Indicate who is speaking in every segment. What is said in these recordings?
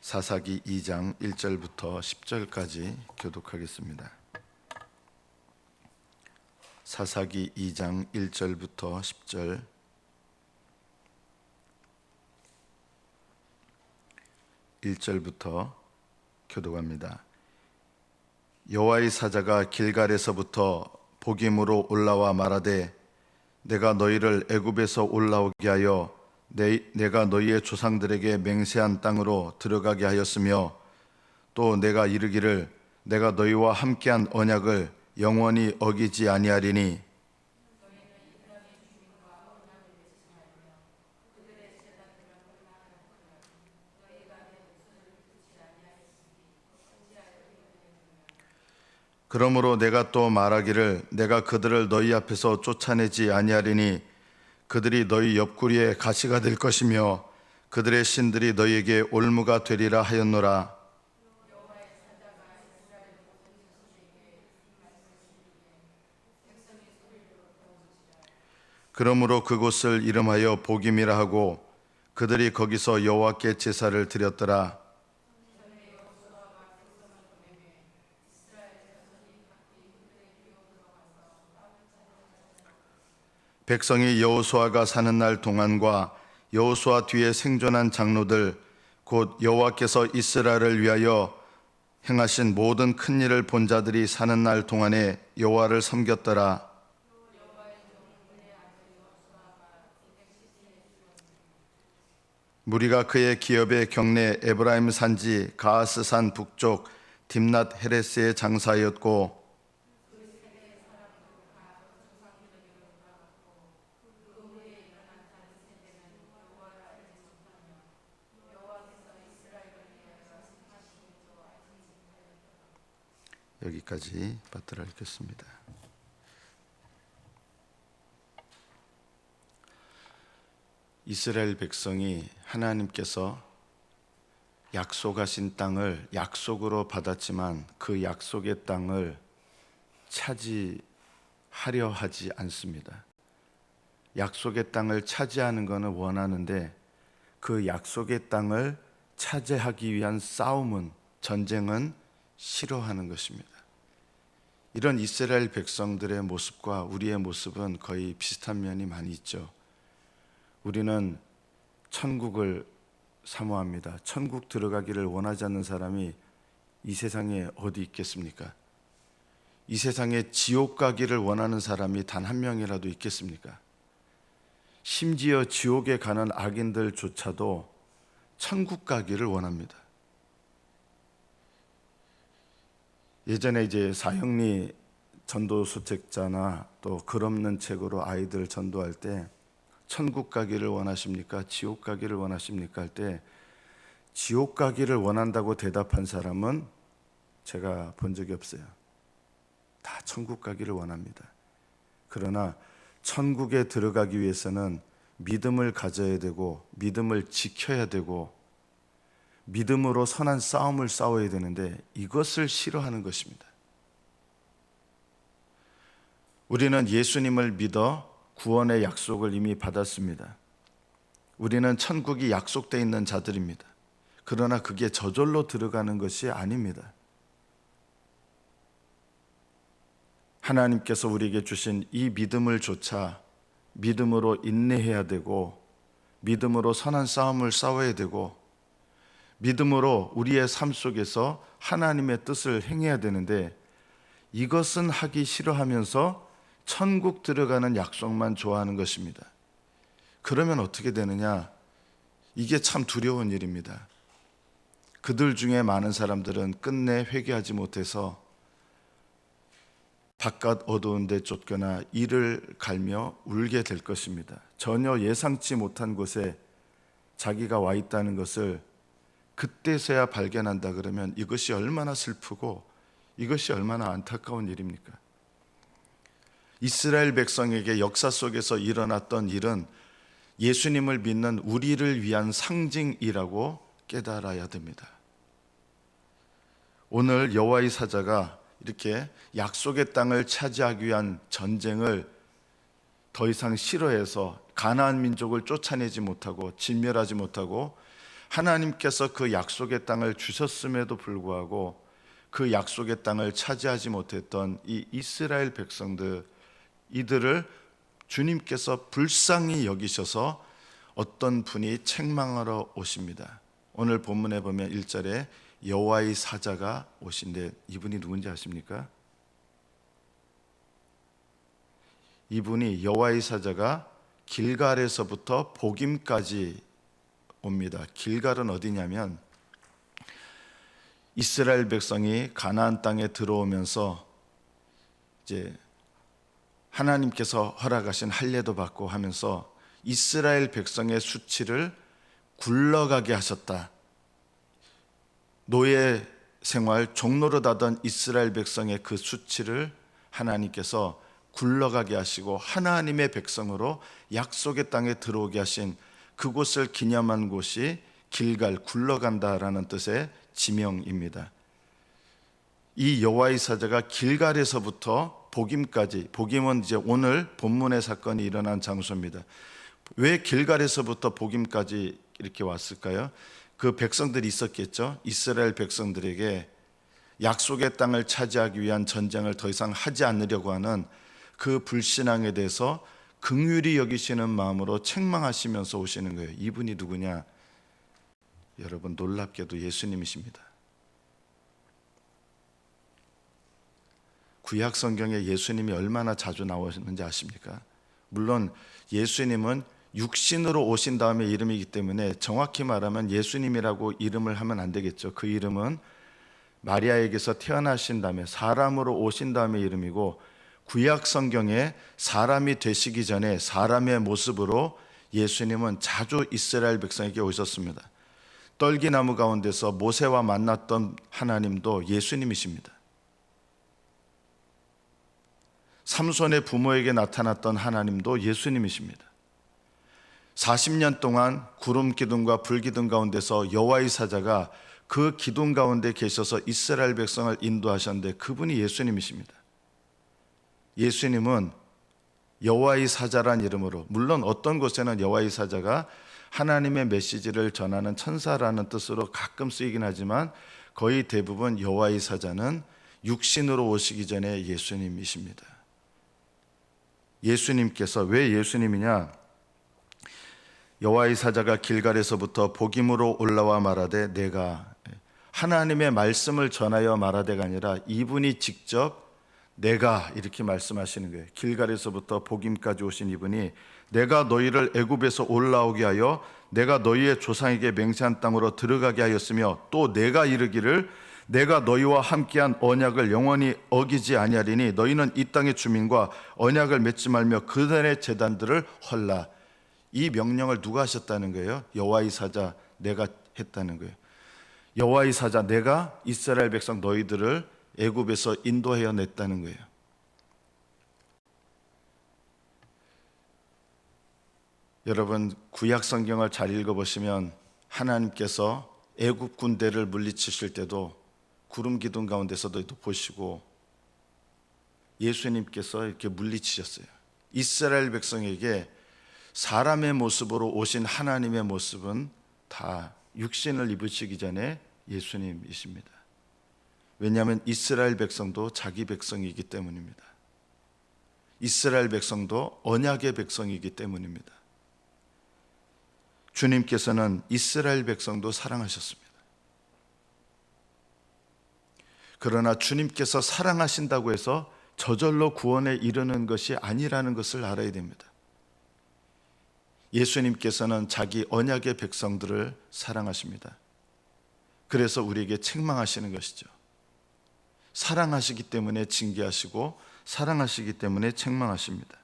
Speaker 1: 사사기 2장 1절부터 10절까지 교독하겠습니다. 사사기 2장 1절부터 10절. (1절부터) 교독합니다. 여호와의 사자가 길갈에서부터 보김으로 올라와 말하되 내가 너희를 애굽에서 올라오게 하여 내가 너희의 조상들에게 맹세한 땅으로 들어가게 하였으며 또 내가 이르기를 내가 너희와 함께한 언약을 영원히 어기지 아니하리니 그러므로 내가 또 말하기를 내가 그들을 너희 앞에서 쫓아내지 아니하리니 그들이 너희 옆구리에 가시가 될 것이며 그들의 신들이 너희에게 올무가 되리라 하였노라. 그러므로 그곳을 이름하여 보김이라 하고 그들이 거기서 여호와께 제사를 드렸더라. 백성이 여호수아가 사는 날 동안과 여호수아 뒤에 생존한 장로들 곧 여호와께서 이스라엘을 위하여 행하신 모든 큰 일을 본 자들이 사는 날 동안에 여호와를 섬겼더라. 무리가 그의 기업의 경내 에브라임 산지 가하스산 북쪽 딥낫 헤레스의 장사였고 여기까지 받들어 읽겠습니다. 이스라엘 백성이 하나님께서 약속하신 땅을 약속으로 받았지만 그 약속의 땅을 차지하려 하지 않습니다. 약속의 땅을 차지하는 것은 원하는데 그 약속의 땅을 차지하기 위한 싸움은, 전쟁은 싫어하는 것입니다. 이런 이스라엘 백성들의 모습과 우리의 모습은 거의 비슷한 면이 많이 있죠. 우리는 천국을 사모합니다. 천국 들어가기를 원하지 않는 사람이 이 세상에 어디 있겠습니까? 이 세상에 지옥 가기를 원하는 사람이 단 한 명이라도 있겠습니까? 심지어 지옥에 가는 악인들조차도 천국 가기를 원합니다. 예전에 이제 사형리 전도수책자나 또 글 없는 책으로 아이들 전도할 때 천국 가기를 원하십니까? 지옥 가기를 원하십니까? 할 때 지옥 가기를 원한다고 대답한 사람은 제가 본 적이 없어요. 다 천국 가기를 원합니다. 그러나 천국에 들어가기 위해서는 믿음을 가져야 되고 믿음을 지켜야 되고 믿음으로 선한 싸움을 싸워야 되는데 이것을 싫어하는 것입니다. 우리는 예수님을 믿어 구원의 약속을 이미 받았습니다. 우리는 천국이 약속되어 있는 자들입니다. 그러나 그게 저절로 들어가는 것이 아닙니다. 하나님께서 우리에게 주신 이 믿음을 조차 믿음으로 인내해야 되고 믿음으로 선한 싸움을 싸워야 되고 믿음으로 우리의 삶 속에서 하나님의 뜻을 행해야 되는데 이것은 하기 싫어하면서 천국 들어가는 약속만 좋아하는 것입니다. 그러면 어떻게 되느냐? 이게 참 두려운 일입니다. 그들 중에 많은 사람들은 끝내 회개하지 못해서 바깥 어두운 데 쫓겨나 이를 갈며 울게 될 것입니다. 전혀 예상치 못한 곳에 자기가 와 있다는 것을 그때서야 발견한다 그러면 이것이 얼마나 슬프고 이것이 얼마나 안타까운 일입니까? 이스라엘 백성에게 역사 속에서 일어났던 일은 예수님을 믿는 우리를 위한 상징이라고 깨달아야 됩니다. 오늘 여호와의 사자가 이렇게 약속의 땅을 차지하기 위한 전쟁을 더 이상 싫어해서 가나안 민족을 쫓아내지 못하고 진멸하지 못하고 하나님께서 그 약속의 땅을 주셨음에도 불구하고 그 약속의 땅을 차지하지 못했던 이 이스라엘 백성들, 이들을 주님께서 불쌍히 여기셔서 어떤 분이 책망하러 오십니다. 오늘 본문에 보면 1절에 여호와의 사자가 오신데, 이분이 누군지 아십니까? 이분이, 여호와의 사자가 길갈에서부터 보김까지 옵니다. 길갈은 어디냐면 이스라엘 백성이 가나안 땅에 들어오면서 이제 하나님께서 허락하신 할례도 받고 하면서 이스라엘 백성의 수치를 굴러가게 하셨다. 노예 생활, 종노릇 하던 이스라엘 백성의 그 수치를 하나님께서 굴러가게 하시고 하나님의 백성으로 약속의 땅에 들어오게 하신 그곳을 기념한 곳이 길갈, 굴러간다라는 뜻의 지명입니다. 이 여호와의 사자가 길갈에서부터 보김까지, 보김은 이제 오늘 본문의 사건이 일어난 장소입니다. 왜 길갈에서부터 보김까지 이렇게 왔을까요? 그 백성들이 있었겠죠. 이스라엘 백성들에게 약속의 땅을 차지하기 위한 전쟁을 더 이상 하지 않으려고 하는 그 불신앙에 대해서 긍휼히 여기시는 마음으로 책망하시면서 오시는 거예요. 이분이 누구냐? 여러분, 놀랍게도 예수님이십니다. 구약 성경에 예수님이 얼마나 자주 나오셨는지 아십니까? 물론 예수님은 육신으로 오신 다음에 이름이기 때문에 정확히 말하면 예수님이라고 이름을 하면 안 되겠죠. 그 이름은 마리아에게서 태어나신 다음에 사람으로 오신 다음에 이름이고, 구약 성경에 사람이 되시기 전에 사람의 모습으로 예수님은 자주 이스라엘 백성에게 오셨습니다. 떨기나무 가운데서 모세와 만났던 하나님도 예수님이십니다. 삼손의 부모에게 나타났던 하나님도 예수님이십니다. 40년 동안 구름 기둥과 불 기둥 가운데서 여호와의 사자가 그 기둥 가운데 계셔서 이스라엘 백성을 인도하셨는데 그분이 예수님이십니다. 예수님은 여호와의 사자란 이름으로, 물론 어떤 곳에는 여호와의 사자가 하나님의 메시지를 전하는 천사라는 뜻으로 가끔 쓰이긴 하지만 거의 대부분 여호와의 사자는 육신으로 오시기 전에 예수님이십니다. 예수님께서, 왜 예수님이냐? 여호와의 사자가 길갈에서부터 보김으로 올라와 말하되, 내가, 하나님의 말씀을 전하여 말하되가 아니라 이분이 직접 내가 이렇게 말씀하시는 거예요. 길갈에서부터 보김까지 오신 이분이 내가 너희를 애굽에서 올라오게 하여 내가 너희의 조상에게 맹세한 땅으로 들어가게 하였으며, 또 내가 이르기를 내가 너희와 함께한 언약을 영원히 어기지 아니하리니 너희는 이 땅의 주민과 언약을 맺지 말며 그들의 제단들을 헐라. 이 명령을 누가 하셨다는 거예요? 여호와의 사자, 내가 했다는 거예요. 여호와의 사자, 내가 이스라엘 백성 너희들을 애굽에서 인도하여 냈다는 거예요. 여러분, 구약 성경을 잘 읽어보시면 하나님께서 애굽 군대를 물리치실 때도 구름 기둥 가운데서도 보시고 예수님께서 이렇게 물리치셨어요. 이스라엘 백성에게 사람의 모습으로 오신 하나님의 모습은 다 육신을 입으시기 전에 예수님이십니다. 왜냐하면 이스라엘 백성도 자기 백성이기 때문입니다. 이스라엘 백성도 언약의 백성이기 때문입니다. 주님께서는 이스라엘 백성도 사랑하셨습니다. 그러나 주님께서 사랑하신다고 해서 저절로 구원에 이르는 것이 아니라는 것을 알아야 됩니다. 예수님께서는 자기 언약의 백성들을 사랑하십니다. 그래서 우리에게 책망하시는 것이죠. 사랑하시기 때문에 징계하시고 사랑하시기 때문에 책망하십니다.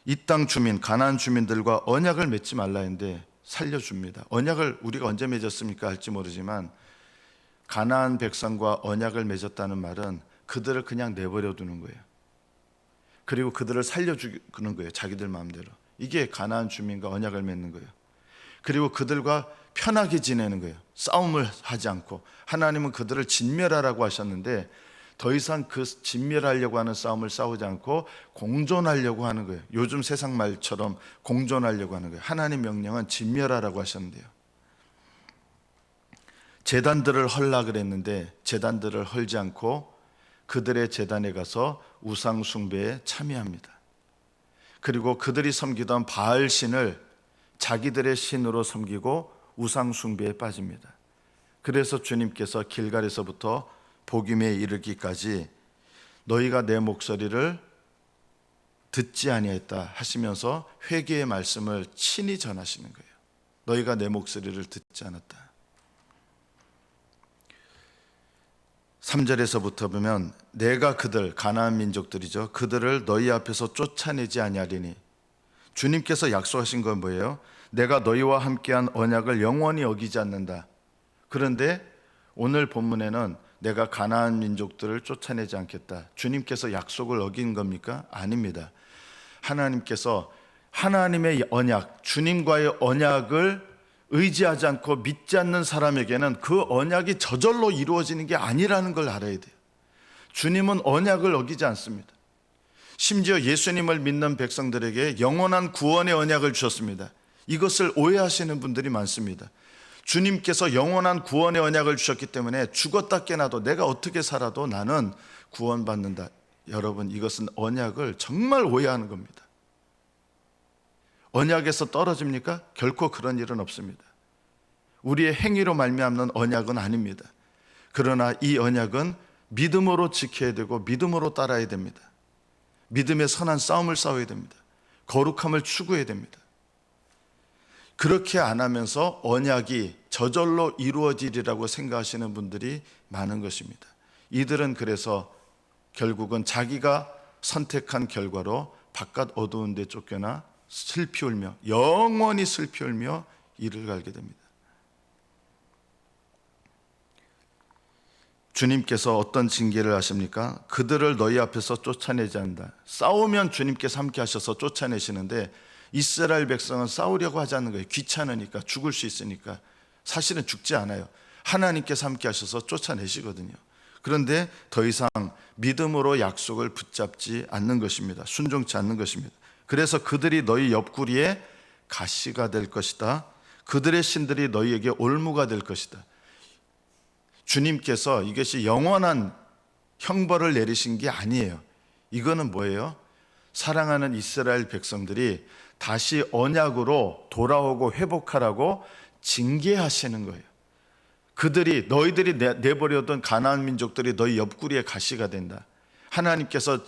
Speaker 1: 이 땅 주민, 가나안 주민들과 언약을 맺지 말라 했는데 살려줍니다. 언약을 우리가 언제 맺었습니까? 할지 모르지만 가나안 백성과 언약을 맺었다는 말은 그들을 그냥 내버려 두는 거예요. 그리고 그들을 살려주는 거예요. 자기들 마음대로. 이게 가나안 주민과 언약을 맺는 거예요. 그리고 그들과 편하게 지내는 거예요. 싸움을 하지 않고. 하나님은 그들을 진멸하라고 하셨는데 더 이상 그 진멸하려고 하는 싸움을 싸우지 않고 공존하려고 하는 거예요. 요즘 세상 말처럼 공존하려고 하는 거예요. 하나님 명령은 진멸하라고 하셨는데요. 제단들을 헐라 그랬는데 제단들을 헐지 않고 그들의 제단에 가서 우상 숭배에 참여합니다. 그리고 그들이 섬기던 바알 신을 자기들의 신으로 섬기고 우상 숭배에 빠집니다. 그래서 주님께서 길갈에서부터 복임에 이르기까지 너희가 내 목소리를 듣지 아니했다 하시면서 회개의 말씀을 친히 전하시는 거예요. 너희가 내 목소리를 듣지 않았다. 3절에서부터 보면 내가 그들, 가나안 민족들이죠, 그들을 너희 앞에서 쫓아내지 아니하리니, 주님께서 약속하신 건 뭐예요? 내가 너희와 함께한 언약을 영원히 어기지 않는다. 그런데 오늘 본문에는 내가 가나안 민족들을 쫓아내지 않겠다. 주님께서 약속을 어긴 겁니까? 아닙니다. 하나님께서 하나님의 언약, 주님과의 언약을 의지하지 않고 믿지 않는 사람에게는 그 언약이 저절로 이루어지는 게 아니라는 걸 알아야 돼요. 주님은 언약을 어기지 않습니다. 심지어 예수님을 믿는 백성들에게 영원한 구원의 언약을 주셨습니다. 이것을 오해하시는 분들이 많습니다. 주님께서 영원한 구원의 언약을 주셨기 때문에 죽었다 깨나도 내가 어떻게 살아도 나는 구원받는다. 여러분, 이것은 언약을 정말 오해하는 겁니다. 언약에서 떨어집니까? 결코 그런 일은 없습니다. 우리의 행위로 말미암는 언약은 아닙니다. 그러나 이 언약은 믿음으로 지켜야 되고 믿음으로 따라야 됩니다. 믿음의 선한 싸움을 싸워야 됩니다. 거룩함을 추구해야 됩니다. 그렇게 안 하면서 언약이 저절로 이루어지리라고 생각하시는 분들이 많은 것입니다. 이들은 그래서 결국은 자기가 선택한 결과로 바깥 어두운 데 쫓겨나 슬피 울며, 영원히 슬피 울며 이를 갈게 됩니다. 주님께서 어떤 징계를 하십니까? 그들을 너희 앞에서 쫓아내지 않는다. 싸우면 주님께서 함께 하셔서 쫓아내시는데 이스라엘 백성은 싸우려고 하지 않는 거예요. 귀찮으니까, 죽을 수 있으니까. 사실은 죽지 않아요. 하나님께서 함께 하셔서 쫓아내시거든요. 그런데 더 이상 믿음으로 약속을 붙잡지 않는 것입니다. 순종치 않는 것입니다. 그래서 그들이 너희 옆구리에 가시가 될 것이다. 그들의 신들이 너희에게 올무가 될 것이다. 주님께서 이것이 영원한 형벌을 내리신 게 아니에요. 이거는 뭐예요? 사랑하는 이스라엘 백성들이 다시 언약으로 돌아오고 회복하라고 징계하시는 거예요. 그들이, 너희들이 내버려둔 가나안 민족들이 너희 옆구리에 가시가 된다. 하나님께서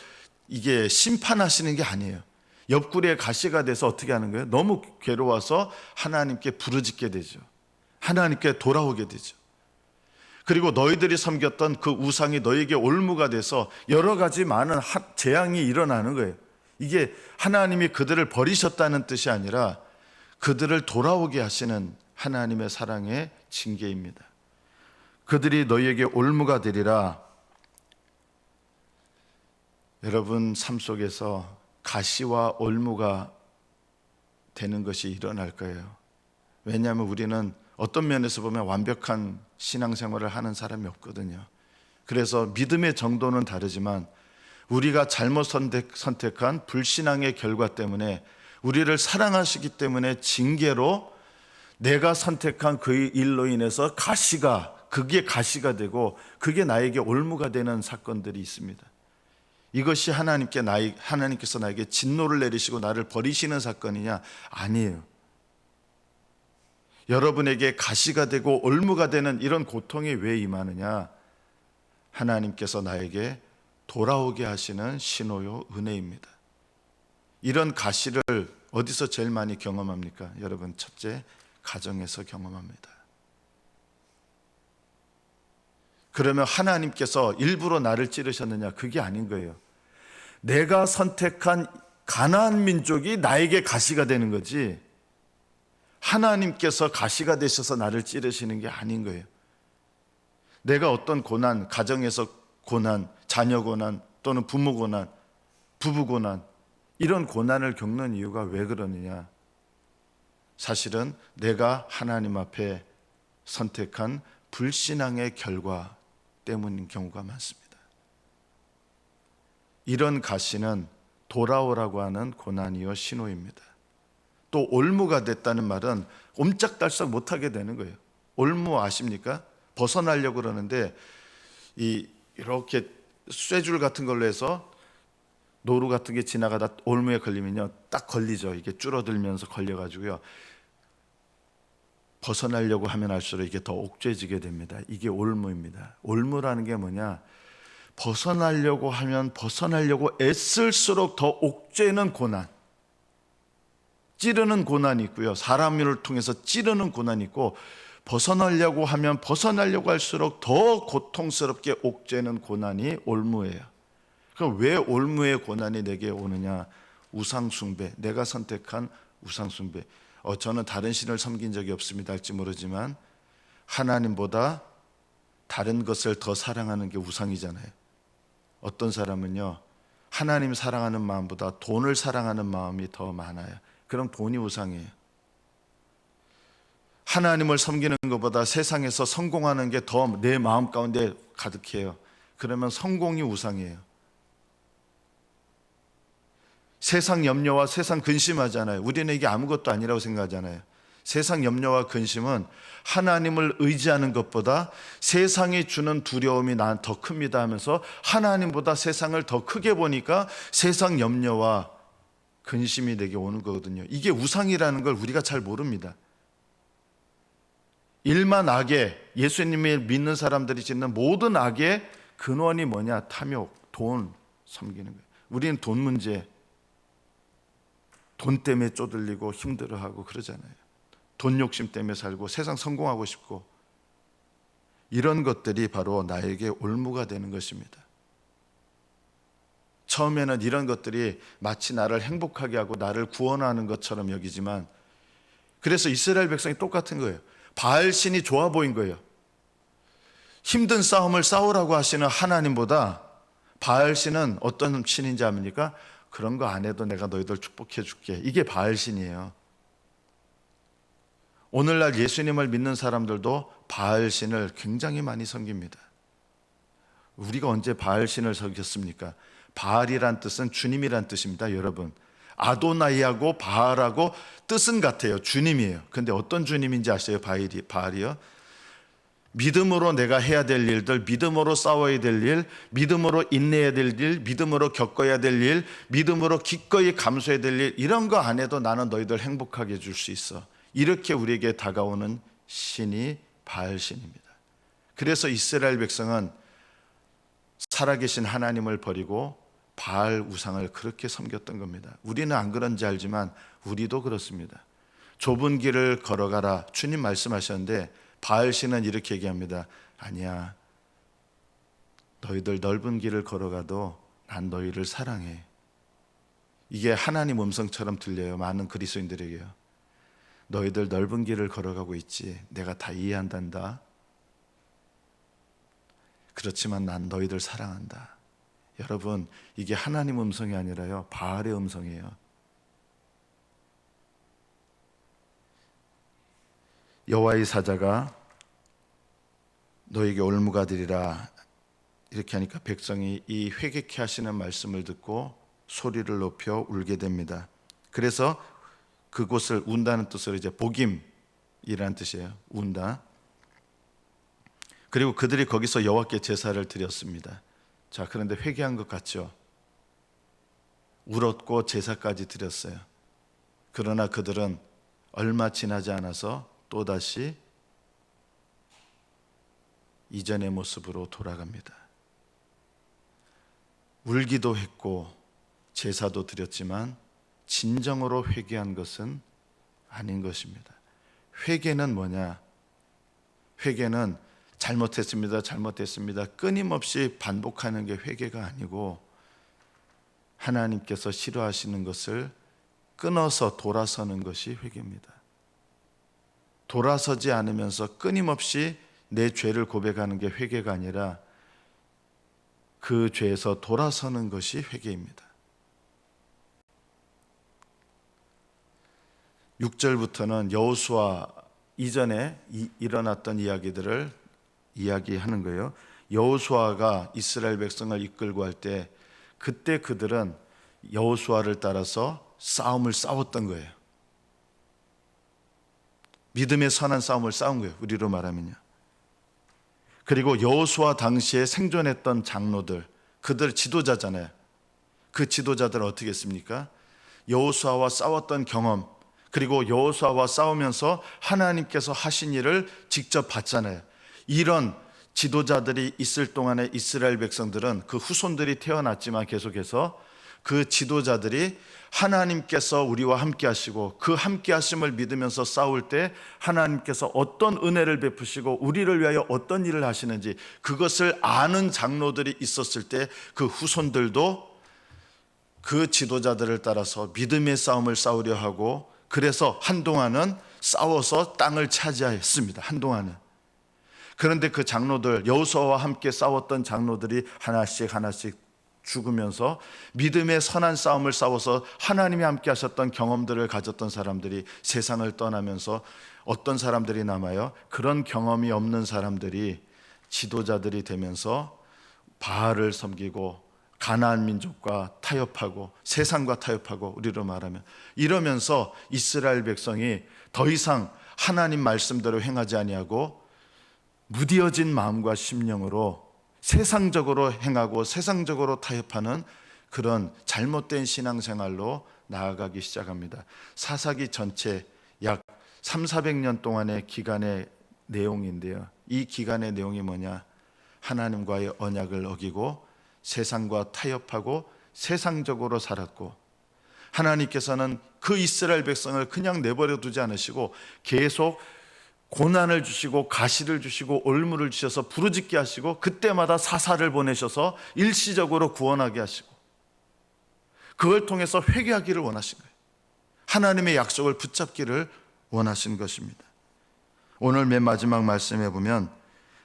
Speaker 1: 이게 심판하시는 게 아니에요. 옆구리에 가시가 돼서 어떻게 하는 거예요? 너무 괴로워서 하나님께 부르짖게 되죠. 하나님께 돌아오게 되죠. 그리고 너희들이 섬겼던 그 우상이 너희에게 올무가 돼서 여러 가지 많은 재앙이 일어나는 거예요. 이게 하나님이 그들을 버리셨다는 뜻이 아니라 그들을 돌아오게 하시는 하나님의 사랑의 징계입니다. 그들이 너희에게 올무가 되리라. 여러분 삶 속에서 가시와 올무가 되는 것이 일어날 거예요. 왜냐하면 우리는 어떤 면에서 보면 완벽한 신앙생활을 하는 사람이 없거든요. 그래서 믿음의 정도는 다르지만 우리가 잘못 선택한 불신앙의 결과 때문에, 우리를 사랑하시기 때문에 징계로 내가 선택한 그 일로 인해서 그게 가시가 되고 그게 나에게 올무가 되는 사건들이 있습니다. 이것이 하나님께서 나에게 진노를 내리시고 나를 버리시는 사건이냐? 아니에요. 여러분에게 가시가 되고 올무가 되는 이런 고통이 왜 임하느냐? 하나님께서 나에게 돌아오게 하시는 신호요, 은혜입니다. 이런 가시를 어디서 제일 많이 경험합니까? 여러분, 첫째, 가정에서 경험합니다. 그러면 하나님께서 일부러 나를 찌르셨느냐? 그게 아닌 거예요. 내가 선택한 가나안 민족이 나에게 가시가 되는 거지, 하나님께서 가시가 되셔서 나를 찌르시는 게 아닌 거예요. 내가 어떤 고난, 가정에서 고난, 자녀 고난, 또는 부모 고난, 부부 고난, 이런 고난을 겪는 이유가 왜 그러느냐? 사실은 내가 하나님 앞에 선택한 불신앙의 결과 때문인 경우가 많습니다. 이런 가시는 돌아오라고 하는 고난이요, 신호입니다. 또 올무가 됐다는 말은 옴짝달싹 못하게 되는 거예요. 올무 아십니까? 벗어나려고 그러는데 이렇게 쇠줄 같은 걸로 해서 노루 같은 게 지나가다 올무에 걸리면요, 딱 걸리죠. 이게 줄어들면서 걸려가지고요, 벗어나려고 하면 할수록 이게 더 옥죄지게 됩니다. 이게 올무입니다. 올무라는 게 뭐냐? 벗어나려고 하면 벗어나려고 애쓸수록 더 옥죄는 고난, 찌르는 고난이 있고요, 사람을 통해서 찌르는 고난이 있고, 벗어나려고 하면 벗어나려고 할수록 더 고통스럽게 옥죄는 고난이 올무예요. 그럼 왜 올무의 고난이 내게 오느냐? 우상숭배, 내가 선택한 우상숭배. 저는 다른 신을 섬긴 적이 없습니다 할지 모르지만 하나님보다 다른 것을 더 사랑하는 게 우상이잖아요. 어떤 사람은요, 하나님 사랑하는 마음보다 돈을 사랑하는 마음이 더 많아요. 그럼 돈이 우상이에요. 하나님을 섬기는 것보다 세상에서 성공하는 게 더 내 마음 가운데 가득해요. 그러면 성공이 우상이에요. 세상 염려와 세상 근심하잖아요. 우리는 이게 아무것도 아니라고 생각하잖아요. 세상 염려와 근심은 하나님을 의지하는 것보다 세상이 주는 두려움이 난 더 큽니다 하면서 하나님보다 세상을 더 크게 보니까 세상 염려와 근심이 내게 오는 거거든요. 이게 우상이라는 걸 우리가 잘 모릅니다. 일만 악의, 예수님을 믿는 사람들이 짓는 모든 악의 근원이 뭐냐? 탐욕, 돈 섬기는 거예요. 우리는 돈 문제, 돈 때문에 쪼들리고 힘들어하고 그러잖아요. 돈 욕심 때문에 살고 세상 성공하고 싶고, 이런 것들이 바로 나에게 올무가 되는 것입니다. 처음에는 이런 것들이 마치 나를 행복하게 하고 나를 구원하는 것처럼 여기지만, 그래서 이스라엘 백성이 똑같은 거예요. 바알신이 좋아 보인 거예요. 힘든 싸움을 싸우라고 하시는 하나님보다 바알신은 어떤 신인지 압니까? 그런 거 안 해도 내가 너희들 축복해 줄게. 이게 바알신이에요. 오늘날 예수님을 믿는 사람들도 바알신을 굉장히 많이 섬깁니다. 우리가 언제 바알신을 섬겼습니까? 바알이란 뜻은 주님이란 뜻입니다, 여러분. 아도나이하고 바알하고 뜻은 같아요. 주님이에요. 근데 어떤 주님인지 아세요? 바알이요? 믿음으로 내가 해야 될 일들, 믿음으로 싸워야 될 일, 믿음으로 인내해야 될 일, 믿음으로 겪어야 될 일, 믿음으로 기꺼이 감수해야 될 일, 이런 거 안 해도 나는 너희들 행복하게 해줄 수 있어. 이렇게 우리에게 다가오는 신이 바알신입니다. 그래서 이스라엘 백성은 살아계신 하나님을 버리고 바알 우상을 그렇게 섬겼던 겁니다. 우리는 안 그런지 알지만 우리도 그렇습니다. 좁은 길을 걸어가라, 주님 말씀하셨는데 바알신은 이렇게 얘기합니다. 아니야, 너희들 넓은 길을 걸어가도 난 너희를 사랑해. 이게 하나님 음성처럼 들려요, 많은 그리스도인들에게요. 너희들 넓은 길을 걸어가고 있지, 내가 다 이해한단다. 그렇지만 난 너희들 사랑한다. 여러분, 이게 하나님 음성이 아니라요, 바알의 음성이에요. 여호와의 사자가 너에게 올무가 되리라, 이렇게 하니까 백성이 이 회개케 하시는 말씀을 듣고 소리를 높여 울게 됩니다. 그래서 그곳을 운다는 뜻으로 이제 복임이라는 뜻이에요. 운다. 그리고 그들이 거기서 여호와께 제사를 드렸습니다. 자, 그런데 회개한 것 같죠? 울었고 제사까지 드렸어요. 그러나 그들은 얼마 지나지 않아서 또다시 이전의 모습으로 돌아갑니다. 울기도 했고 제사도 드렸지만 진정으로 회개한 것은 아닌 것입니다. 회개는 뭐냐? 회개는 잘못했습니다 끊임없이 반복하는 게 회개가 아니고, 하나님께서 싫어하시는 것을 끊어서 돌아서는 것이 회개입니다. 돌아서지 않으면서 끊임없이 내 죄를 고백하는 게 회개가 아니라 그 죄에서 돌아서는 것이 회개입니다. 6절부터는 여호수아 이전에 일어났던 이야기들을 이야기하는 거예요. 여호수아가 이스라엘 백성을 이끌고 할 때 그때 그들은 여호수아를 따라서 싸움을 싸웠던 거예요. 믿음의 선한 싸움을 싸운 거예요, 우리로 말하면요. 그리고 여호수아 당시에 생존했던 장로들, 그들 지도자잖아요. 그 지도자들은 어떻게 했습니까? 여호수아와 싸웠던 경험, 그리고 여호수아와 싸우면서 하나님께서 하신 일을 직접 봤잖아요. 이런 지도자들이 있을 동안에 이스라엘 백성들은, 그 후손들이 태어났지만 계속해서 그 지도자들이 하나님께서 우리와 함께 하시고 그 함께 하심을 믿으면서 싸울 때 하나님께서 어떤 은혜를 베푸시고 우리를 위하여 어떤 일을 하시는지 그것을 아는 장로들이 있었을 때 그 후손들도 그 지도자들을 따라서 믿음의 싸움을 싸우려 하고, 그래서 한동안은 싸워서 땅을 차지하였습니다. 한동안은. 그런데 그 장로들, 여호수아와 함께 싸웠던 장로들이 하나씩 죽으면서 믿음의 선한 싸움을 싸워서 하나님이 함께 하셨던 경험들을 가졌던 사람들이 세상을 떠나면서 어떤 사람들이 남아요? 그런 경험이 없는 사람들이 지도자들이 되면서 바알을 섬기고 가나안 민족과 타협하고 세상과 타협하고, 우리로 말하면 이러면서 이스라엘 백성이 더 이상 하나님 말씀대로 행하지 아니하고 무디어진 마음과 심령으로 세상적으로 행하고 세상적으로 타협하는 그런 잘못된 신앙생활로 나아가기 시작합니다. 사사기 전체 약 300~400년 동안의 기간의 내용인데요, 이 기간의 내용이 뭐냐? 하나님과의 언약을 어기고 세상과 타협하고 세상적으로 살았고, 하나님께서는 그 이스라엘 백성을 그냥 내버려 두지 않으시고 계속 고난을 주시고 가시를 주시고 올무를 주셔서 부르짖게 하시고 그때마다 사사를 보내셔서 일시적으로 구원하게 하시고 그걸 통해서 회개하기를 원하신 거예요. 하나님의 약속을 붙잡기를 원하신 것입니다. 오늘 맨 마지막 말씀에 보면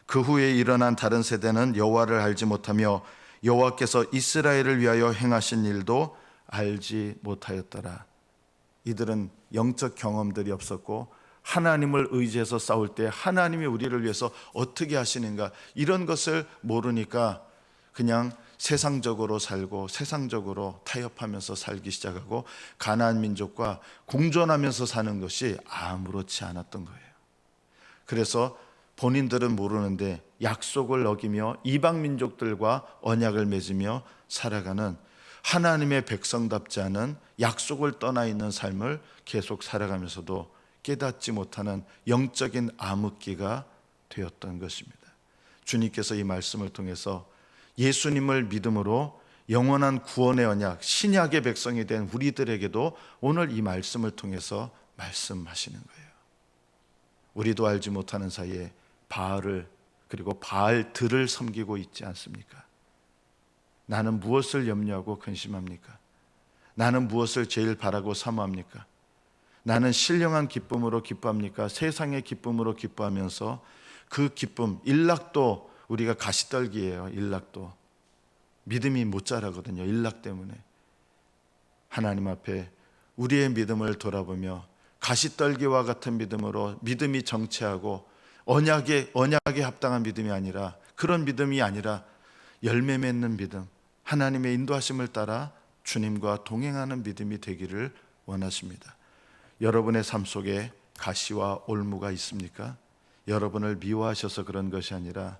Speaker 1: 그 후에 일어난 다른 세대는 여호와를 알지 못하며 여호와께서 이스라엘을 위하여 행하신 일도 알지 못하였더라. 이들은 영적 경험들이 없었고 하나님을 의지해서 싸울 때 하나님이 우리를 위해서 어떻게 하시는가 이런 것을 모르니까 그냥 세상적으로 살고 세상적으로 타협하면서 살기 시작하고 가나안 민족과 공존하면서 사는 것이 아무렇지 않았던 거예요. 그래서 본인들은 모르는데 약속을 어기며 이방 민족들과 언약을 맺으며 살아가는 하나님의 백성답지 않은 약속을 떠나 있는 삶을 계속 살아가면서도 깨닫지 못하는 영적인 암흑기가 되었던 것입니다. 주님께서 이 말씀을 통해서 예수님을 믿음으로 영원한 구원의 언약, 신약의 백성이 된 우리들에게도 오늘 이 말씀을 통해서 말씀하시는 거예요. 우리도 알지 못하는 사이에 바알을, 그리고 바알들을 섬기고 있지 않습니까? 나는 무엇을 염려하고 근심합니까? 나는 무엇을 제일 바라고 사모합니까? 나는 신령한 기쁨으로 기뻐합니까? 세상의 기쁨으로 기뻐하면서 그 기쁨, 일락도 우리가 가시떨기예요. 일락도 믿음이 못 자라거든요. 일락 때문에. 하나님 앞에 우리의 믿음을 돌아보며 가시떨기와 같은 믿음으로 믿음이 정체하고 언약에 합당한 믿음이 아니라, 그런 믿음이 아니라 열매 맺는 믿음, 하나님의 인도하심을 따라 주님과 동행하는 믿음이 되기를 원하십니다. 여러분의 삶 속에 가시와 올무가 있습니까? 여러분을 미워하셔서 그런 것이 아니라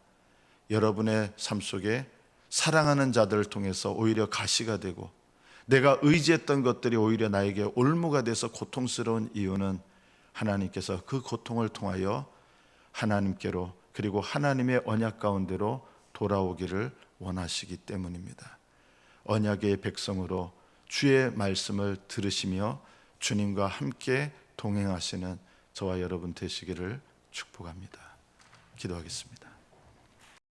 Speaker 1: 여러분의 삶 속에 사랑하는 자들을 통해서 오히려 가시가 되고 내가 의지했던 것들이 오히려 나에게 올무가 돼서 고통스러운 이유는 하나님께서 그 고통을 통하여 하나님께로, 그리고 하나님의 언약 가운데로 돌아오기를 원하시기 때문입니다. 언약의 백성으로 주의 말씀을 들으시며 주님과 함께 동행하시는 저와 여러분 되시기를 축복합니다. 기도하겠습니다.